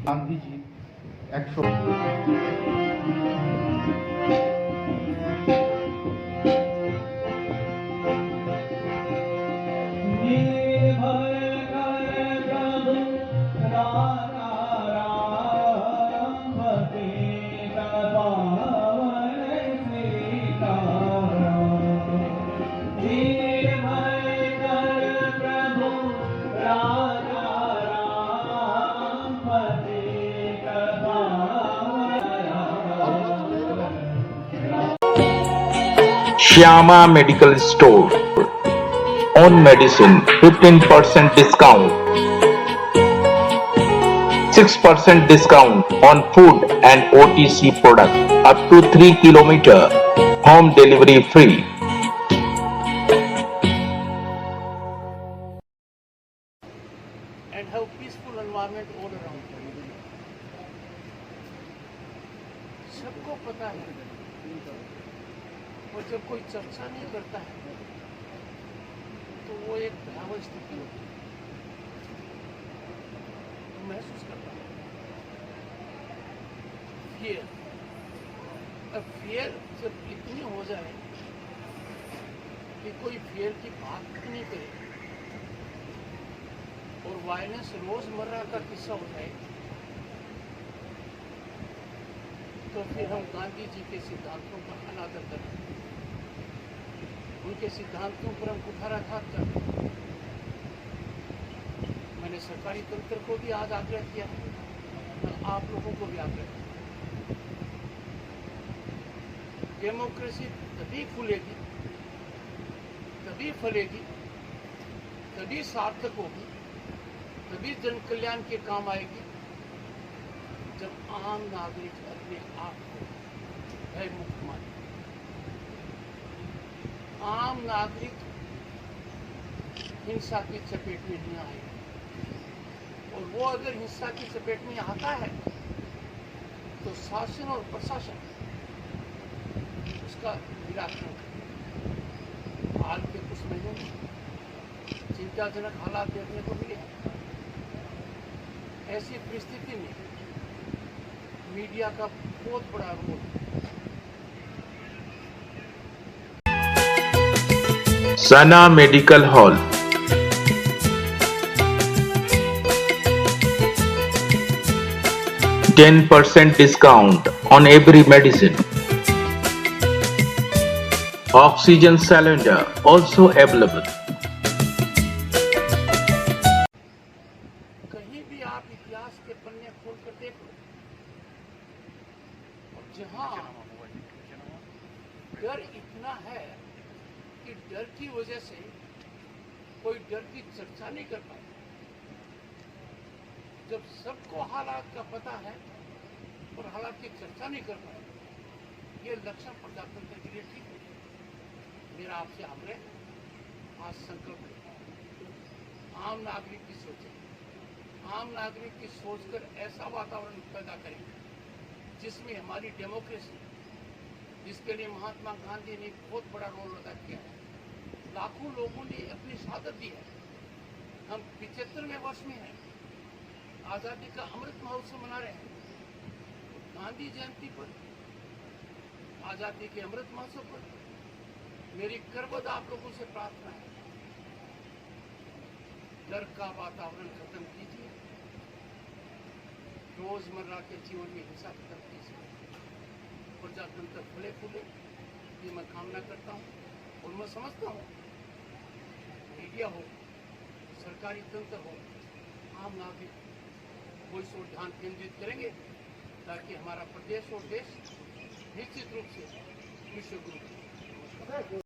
Gandhiji 100 Shyama Medical Store. On medicine 15% discount. 6% discount on food and OTC product up to 3 kilometer. Home delivery free. And have peaceful environment all around. सबको पता है, और जब कोई चर्चा नहीं करता है तो वो एक भयावह स्थिति होती है। तो महसूस करता हूँ फियर। अब फियर जब इतनी हो जाए कि कोई फियर की बात नहीं करे और वायलेंस रोजमर्रा का किस्सा हो जाए, तो फिर हम गांधी जी के सिद्धांतों का अनादर करें, उनके सिद्धांतों पर हम कुठाराघात करें। मैंने सरकारी तंत्र को भी आज आग्रह किया है और आप लोगों को भी आग्रह किया। डेमोक्रेसी तभी फूलेगी, तभी फलेगी, तभी सार्थक होगी, तभी जन कल्याण के काम आएगी जब आम नागरिक अपने आप को भय मुक्त माने। आम नागरिक हिंसा की चपेट में नहीं आएगा, और वो अगर हिंसा की चपेट में आता है तो शासन और प्रशासन उसका निराकरण करे। हाल के कुछ महीनों में चिंताजनक हालात देखने को मिले। ऐसी परिस्थिति में मीडिया का बहुत बड़ा रोल है। Sana Medical Hall. 10% discount on every medicine. Oxygen cylinder also available. कहीं भी आप इतिहास के पन्ने खोल कर देख लो, और जहां डर इतना है कि डर की वजह से कोई डर की चर्चा नहीं कर पाए, जब सबको हालात का पता है और हालात की चर्चा नहीं कर पाए, ये लक्षण प्रजातंत्र के लिए ठीक नहीं। मेरा आपसे आग्रह, आज संकल्प लें, आम नागरिक की सोचें, आम नागरिक की सोचकर ऐसा वातावरण पैदा करें जिसमें हमारी डेमोक्रेसी, जिसके लिए महात्मा गांधी ने बहुत बड़ा रोल अदा किया है, लाखों लोगों ने अपनी शहादत दी है। हम 75वें वर्ष में हैं, आज़ादी का अमृत महोत्सव मना रहे हैं। गांधी जयंती पर, आज़ादी के अमृत महोत्सव पर मेरी करबद्ध आप लोगों से प्रार्थना है, डर का वातावरण खत्म कीजिए, रोजमर्रा के जीवन में हिंसा खत्म कीजिए, प्रजातंत्र फले फूले, ये मैं कामना करता हूँ। और मैं समझता हूँ मीडिया हो, सरकारी तंत्र हो, आम नागरिक को इस ओर ध्यान केंद्रित करेंगे ताकि हमारा प्रदेश और देश निश्चित रूप से विश्व गुरु